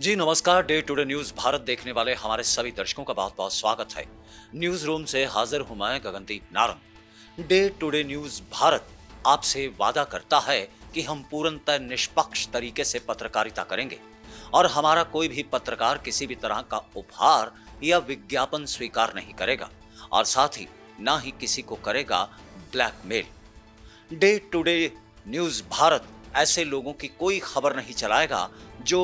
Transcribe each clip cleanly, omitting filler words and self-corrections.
जी नमस्कार। Day today news Bharat देखने वाले हमारे सभी दर्शकों का बहुत बहुत स्वागत है। न्यूज रूम से हाजिर हूं मैं Gagandeep Narang. Day today news Bharat आपसे वादा करता है कि हम पूर्णतः निष्पक्ष तरीके से पत्रकारिता करेंगे और हमारा कोई भी पत्रकार किसी भी तरह का उपहार या विज्ञापन स्वीकार नहीं करेगा और साथ ही ना ही किसी को करेगा blackmail. Day today news Bharat ऐसे लोगों की कोई खबर नहीं चलाएगा जो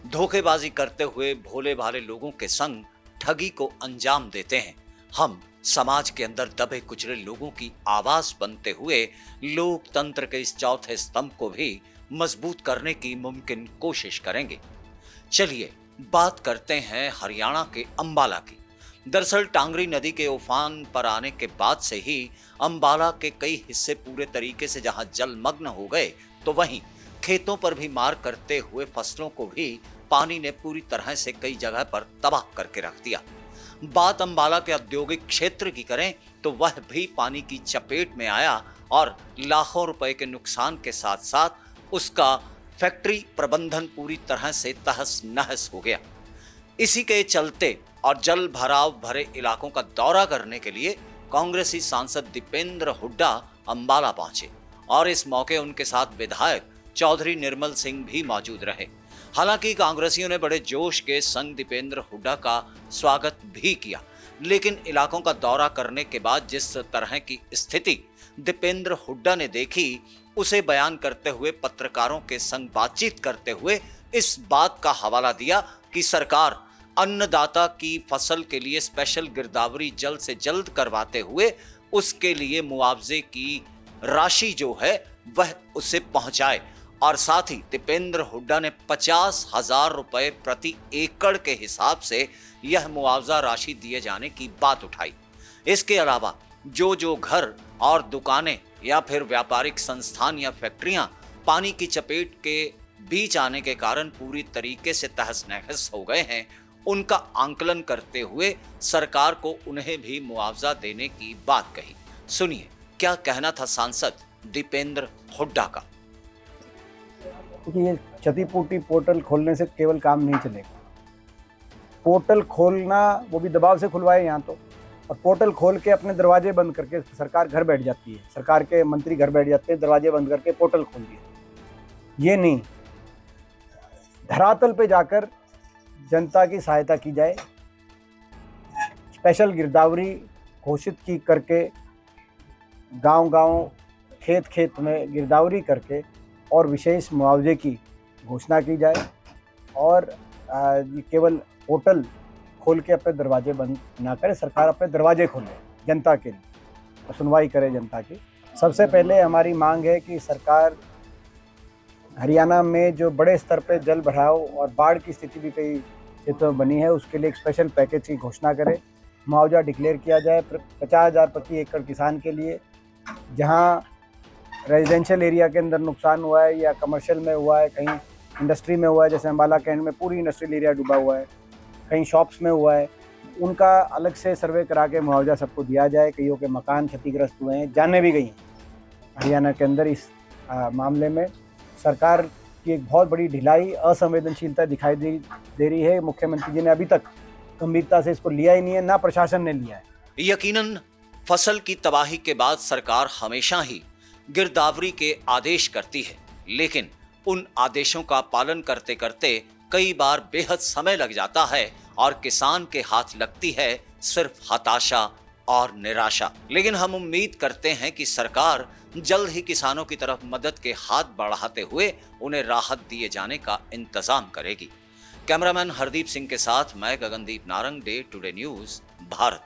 धोखेबाजी करते हुए भोले भाले लोगों के संग ठगी को अंजाम देते हैं। हम समाज के अंदर दबे कुचले लोगों की आवाज बनते हुए लोकतंत्र के इस चौथे स्तंभ को भी मजबूत करने की मुमकिन कोशिश करेंगे। चलिए बात करते हैं हरियाणा के अंबाला की। दरअसल टांगरी नदी के उफान पर आने के बाद से ही अंबाला के कई हिस्से पूरे तरीके से जहां जलमग्न हो गए, तो वहीं खेतों पर भी मार करते हुए फसलों को भी पानी ने पूरी तरह से कई जगह पर तबाह करके रख दिया। बात अंबाला के औद्योगिक क्षेत्र की करें तो वह भी पानी की चपेट में आया और लाखों रुपए के नुकसान के साथ साथ उसका फैक्ट्री प्रबंधन पूरी तरह से तहस नहस हो गया। इसी के चलते और जल भराव भरे इलाकों का दौरा करने के लिए कांग्रेसी सांसद दीपेंद्र हुड्डा अंबाला पहुंचे और इस मौके उनके साथ विधायक चौधरी निर्मल सिंह भी मौजूद रहे। हालांकि कांग्रेसियों ने बड़े जोश के संग दीपेंद्र हुड्डा का स्वागत भी किया, लेकिन इलाकों का दौरा करने के बाद जिस तरह की स्थिति दीपेंद्र हुड्डा ने देखी, उसे बयान करते हुए पत्रकारों के संग बातचीत करते हुए इस बात का हवाला दिया कि सरकार अन्नदाता की फसल के लिए स्पेशल गिरदावरी जल्द से जल्द करवाते हुए उसके लिए मुआवजे की राशि जो है वह उसे पहुंचाए और साथ ही दीपेंद्र हुड्डा ने 50,000 रुपए प्रति एकड़ के हिसाब से यह मुआवजा राशि दिए जाने की बात उठाई। इसके अलावा जो घर और दुकानें या फिर व्यापारिक संस्थान या फैक्ट्रियां पानी की चपेट के बीच आने के कारण पूरी तरीके से तहस नहस हो गए हैं, उनका आंकलन करते हुए सरकार को उन्हें भी मुआवजा देने की बात कही। सुनिए क्या कहना था सांसद दीपेंद्र हुड्डा का। क्योंकि ये क्षतिपूर्ति पोर्टल खोलने से केवल काम नहीं चलेगा। पोर्टल खोलना वो भी दबाव से खुलवाए यहाँ तो, और पोर्टल खोल के अपने दरवाजे बंद करके सरकार घर बैठ जाती है, सरकार के मंत्री घर बैठ जाते हैं, दरवाजे बंद करके पोर्टल खोल दिए। ये नहीं, धरातल पे जाकर जनता की सहायता की जाए, स्पेशल गिरदावरी घोषित की करके गांव-गांव खेत में गिरदावरी करके और विशेष मुआवजे की घोषणा की जाए और ये केवल पोर्टल खोल के अपने दरवाजे बंद ना करे, सरकार अपने दरवाजे खोले जनता के लिए और सुनवाई करे जनता की। सबसे पहले हमारी मांग है कि सरकार हरियाणा में जो बड़े स्तर पे जल भराव और बाढ़ की स्थिति भी कई क्षेत्रों में बनी है, उसके लिए एक स्पेशल पैकेज की घोषणा करे, मुआवजा डिक्लेयर किया जाए 50,000 प्रति एकड़ किसान के लिए। जहां रेजिडेंशियल एरिया के अंदर नुकसान हुआ है या कमर्शियल में हुआ है, कहीं इंडस्ट्री में हुआ है, जैसे अम्बाला कैंट में पूरी इंडस्ट्रियल एरिया डूबा हुआ है, कहीं शॉप्स में हुआ है, उनका अलग से सर्वे करा के मुआवजा सबको दिया जाए। कईयों के मकान क्षतिग्रस्त हुए हैं, जानें भी गई हैं हरियाणा के अंदर। इस मामले में सरकार की एक बहुत बड़ी ढिलाई, असंवेदनशीलता दिखाई दे रही है। मुख्यमंत्री जी ने अभी तक गंभीरता से इसको लिया ही नहीं है, ना प्रशासन ने लिया है। यकीनन फसल की तबाही के बाद सरकार हमेशा ही गिरदावरी के आदेश करती है, लेकिन उन आदेशों का पालन करते करते कई बार बेहद समय लग जाता है और किसान के हाथ लगती है सिर्फ हताशा और निराशा। लेकिन हम उम्मीद करते हैं कि सरकार जल्द ही किसानों की तरफ मदद के हाथ बढ़ाते हुए उन्हें राहत दिए जाने का इंतजाम करेगी। कैमरामैन हरदीप सिंह के साथ मैं Gagandeep Narang, day today news Bharat.